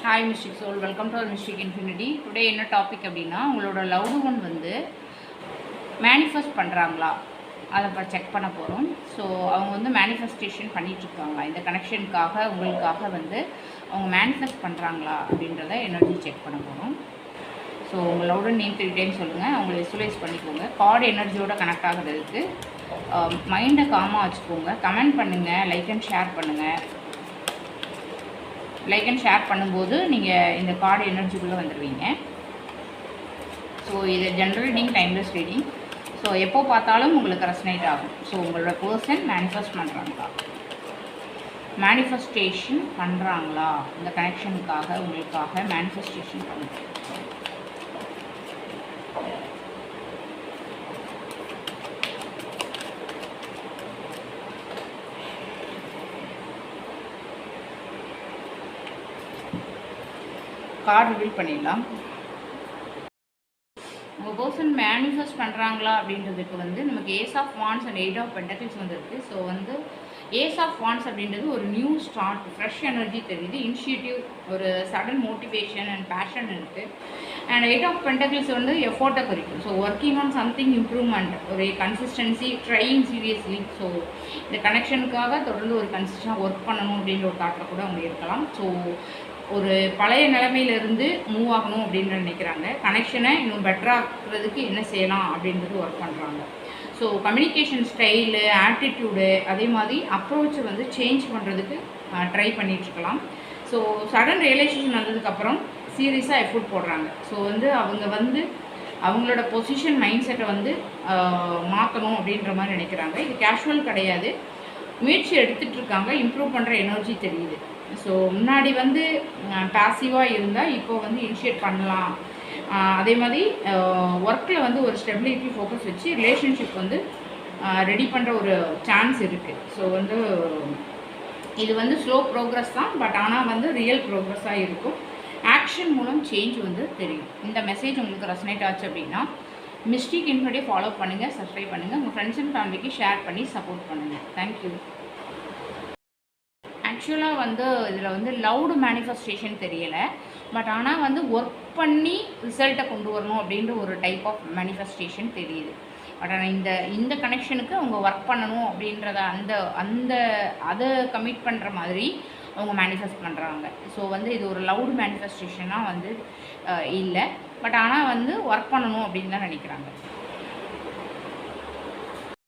Hi mystic soul, welcome to our mystic infinity. Today என்ன topic அப்படின்னா, உங்களோட loved one வந்து மேனிஃபெஸ்ட் பண்ணுறாங்களா அதை செக் பண்ண போகிறோம். ஸோ அவங்க வந்து மேனிஃபெஸ்டேஷன் பண்ணிகிட்ருக்காங்களா, இந்த கனெக்ஷனுக்காக உங்களுக்காக வந்து அவங்க மேனிஃபெஸ்ட் பண்ணுறாங்களா அப்படின்றத எனர்ஜி செக் பண்ண போகிறோம். ஸோ உங்களோட நேம் 3 டைம் சொல்லுங்கள், அவங்கள விசுவலைஸ் பண்ணிக்கோங்க. கார்டு எனர்ஜியோட கனெக்ட் ஆகிறதுக்கு மைண்டை காமாக வச்சுக்கோங்க. கமெண்ட் பண்ணுங்கள், லைக் அண்ட் ஷேர் பண்ணுங்கள். லைக் அண்ட் ஷேர் பண்ணும்போது நீங்கள் இந்த கார்டு எனர்ஜிக்குள்ளே வந்துடுவீங்க. ஸோ இது general reading, timeless reading. So எப்போ பார்த்தாலும் உங்களுக்கு ரெசனேட் ஆகும். ஸோ உங்களோட பர்சன் மேனிஃபெஸ்ட் பண்ணுறாங்களா, மேனிஃபெஸ்டேஷன் பண்ணுறாங்களா, இந்த கனெக்ஷனுக்காக உங்களுக்காக மேனிஃபெஸ்டேஷன் பண்ணுறாங்க. கார்டு ரிவீல் பண்ணிடலாம். உங்கள் பர்சன் மேனிஃபெஸ்ட் பண்ணுறாங்களா அப்படின்றதுக்கு வந்து நமக்கு ace of wands and 8 of pentacles வந்துருக்கு. ஸோ வந்து ஏஸ் ஆஃப் வான்ஸ் அப்படின்றது ஒரு நியூ ஸ்டார்ட், ஃப்ரெஷ் எனர்ஜி தெரியுது, இனிஷியேட்டிவ், ஒரு சடன் மோட்டிவேஷன் அண்ட் பேஷன் இருக்குது. அண்ட் 8 ஆஃப் பென்டக்கிள்ஸ் வந்து எஃபோர்ட்டை குறிக்கும். So working on something improvement, ஒரு கன்சிஸ்டன்சி, ட்ரையிங் சீரியஸ்லி. ஸோ இந்த கனெக்ஷனுக்காக தொடர்ந்து ஒரு கன்சிஸ்டன்ஸாக ஒர்க் பண்ணணும் அப்படின்ற ஒரு தாட்டில் கூட அவங்க இருக்கலாம். ஸோ ஒரு பழைய நிலைமையிலேருந்து மூவ் ஆகணும் அப்படின்னு நினைக்கிறாங்க. கனெக்ஷனை இன்னும் பெட்டராகிறதுக்கு என்ன செய்யலாம் அப்படின்றது ஒர்க் பண்ணுறாங்க. ஸோ கம்யூனிகேஷன் ஸ்டைலு, ஆட்டிடியூடு, அதே மாதிரி அப்ரோச்சை வந்து சேஞ்ச் பண்ணுறதுக்கு ட்ரை பண்ணிகிட்ருக்கலாம். ஸோ சடன் ரியலைசேஷன் வந்ததுக்கப்புறம் சீரியஸாக எஃபோர்ட் போடுறாங்க. ஸோ வந்து அவங்க வந்து அவங்களோட பொசிஷன் மைண்ட் செட்டை வந்து மாற்றணும் அப்படின்ற மாதிரி நினைக்கிறாங்க. இது கேஷுவல் கிடையாது, முயற்சி எடுத்துகிட்ருக்காங்க, இம்ப்ரூவ் பண்ணுற எனர்ஜி தெரியுது. ஸோ முன்னாடி வந்து பேசிவாக இருந்தால் இப்போ வந்து இனிஷியேட் பண்ணலாம். அதே மாதிரி ஒர்க்கில் வந்து ஒரு ஸ்டெபிலிட்டி ஃபோக்கஸ் வச்சு ரிலேஷன்ஷிப் வந்து ரெடி பண்ணுற ஒரு சான்ஸ் இருக்குது. ஸோ வந்து இது வந்து ஸ்லோ ப்ரோக்ரஸ் தான், பட் ஆனால் வந்து ரியல் ப்ரோக்ரஸாக இருக்கும். ஆக்ஷன் மூலம் சேஞ்ச் வந்து தெரியும். இந்த மெசேஜ் உங்களுக்கு ரெசனேட் ஆச்சு அப்படின்னா மிஸ்டிக் இன்ஃபினிட்டியை ஃபாலோ பண்ணுங்கள், சப்ஸ்கிரைப் பண்ணுங்கள், உங்கள் ஃப்ரெண்ட்ஸ் அண்ட் ஃபேமிலிக்கு ஷேர் பண்ணி சப்போர்ட் பண்ணுங்கள். தேங்க்யூ. ஆக்சுவலாக வந்து இதில் வந்து லவுடு மேனிஃபெஸ்டேஷன் தெரியலை, பட் ஆனால் வந்து ஒர்க் பண்ணி ரிசல்ட்டை கொண்டு வரணும் அப்படின்ற ஒரு டைப் ஆஃப் மேனிஃபெஸ்டேஷன் தெரியுது. பட் ஆனால் இந்த கனெக்ஷனுக்கு அவங்க ஒர்க் பண்ணணும் அப்படின்றத அதை கமிட் பண்ணுற மாதிரி அவங்க மேனிஃபெஸ்ட் பண்ணுறாங்க. ஸோ வந்து இது ஒரு லவுடு மேனிஃபெஸ்டேஷனாக வந்து இல்லை, பட் ஆனால் வந்து ஒர்க் பண்ணணும் அப்படின்னு தான் நினைக்கிறாங்க.